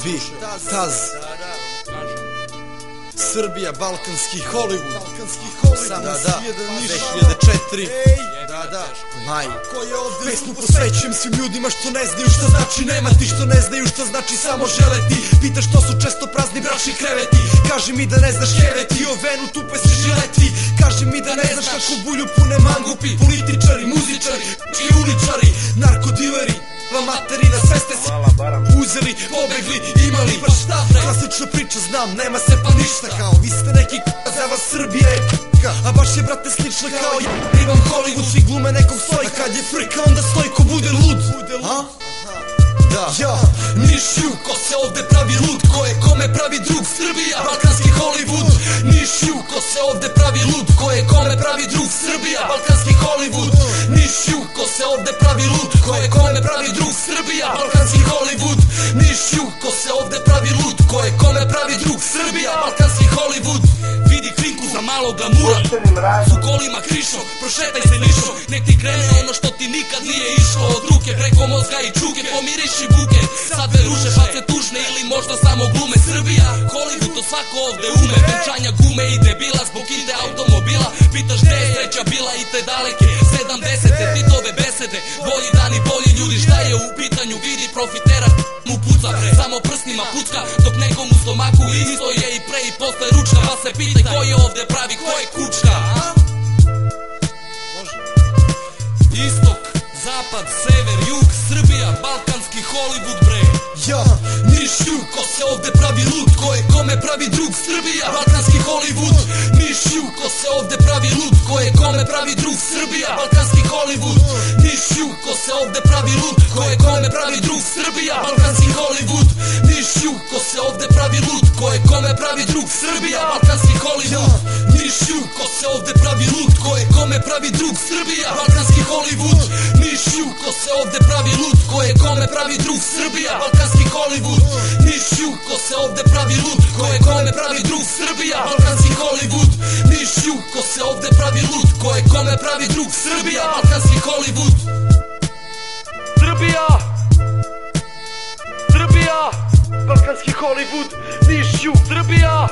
bi Taz Srbija, balkanski Hollywood. Da, 2004. Maj. Pesmu posvećujem svim ljudima što ne znaju šta znači nemati, što ne znaju šta znači samo želeti. Pitaš što su često prazni bračni kreveti. Kaži mi da ne znaš heveti, o venu tupe se žileti. Kaži mi da ne znaš kako bulju pune mangupi. Političari, muzičari i uličari, narkodileri, va materina, sve ste se uzeli, pobegli, imali. Pa šta bre, klasična priča znam, nema se pa ništa. Kao vi ste neki za vas Srbija je a baš je brate slična kao ja. Imam Hollywood, svi glume nekog stojka. Kad je frika onda stojko bude lud. Ja, Niš jug, ko se ovde pravi lud, ko je kome pravi drug, Srbija, balkanski Hollywood. Niš jug, ko se ovde pravi lud, ko je kome pravi drug, Srbija, balkanski Hollywood. Niš jug, ko se ovde pravi lud, ko je kome pravi drug, Srbija, balkanski Hollywood. Niš jug, ko se ovde pravi lud, ko je kome pravi drug, Srbija, balkanski Hollywood. Vidi klinku za malo glamura, su kolima krišom, prošetaj se Nišom. Nek ti krene ono što ti nikad nije išlo od ruke, preko mozga i čuke, pomiriši buke. Sad veruše pa se tužne ili možda samo glume. Srbija, Hollywood, to svako ovde ume. Venčanja gume i debila zbog ide automobila. Pitaš gde je sreća bila i te daleke 70-te, Titove besede. Bolji dani, bolji ljudi, šta je u pitanju? Vidi profitera mu puca, samo prsnima pucka, dok nekom u stomaku isto je i pre i posle ručka. Pa se pitaj ko je ovde pravi, ko je kučka. Istok, zapad, sever, jug, Srbija, balkanski Hollywood bre. Ja, Niš jug, ko se ovde pravi lud, ko je kome pravi drug, Srbija, balkanski Hollywood. Niš jug, ko se ovde pravi lud, ko je kome pravi drug, Srbija, balkanski Hollywood. Niš jug, ko se ovde pravi lud, ko je kome pravi drug, Srbija, balkanski Hollywood. Niš jug, ko se ovde pravi lud, ko je kome pravi drug, Srbija, balkanski Hollywood. Niš jug, ko se ovde pravi lud, ko je kome pravi drug, Srbija, balkanski Hollywood. Niš jug, ko se ovde pravi lud, ko je kome pravi drug, Srbija, balkanski Hollywood. Niš jug, ko se ovde pravi lud, ko je kome pravi drug, Srbija, balkanski Hollywood. Niš jug, ko se ovde pravi lud, ko je kome pravi drug, Srbija, balkanski Hollywood. Srbija, Srbija, balkanski Hollywood. Niš jug, Srbija.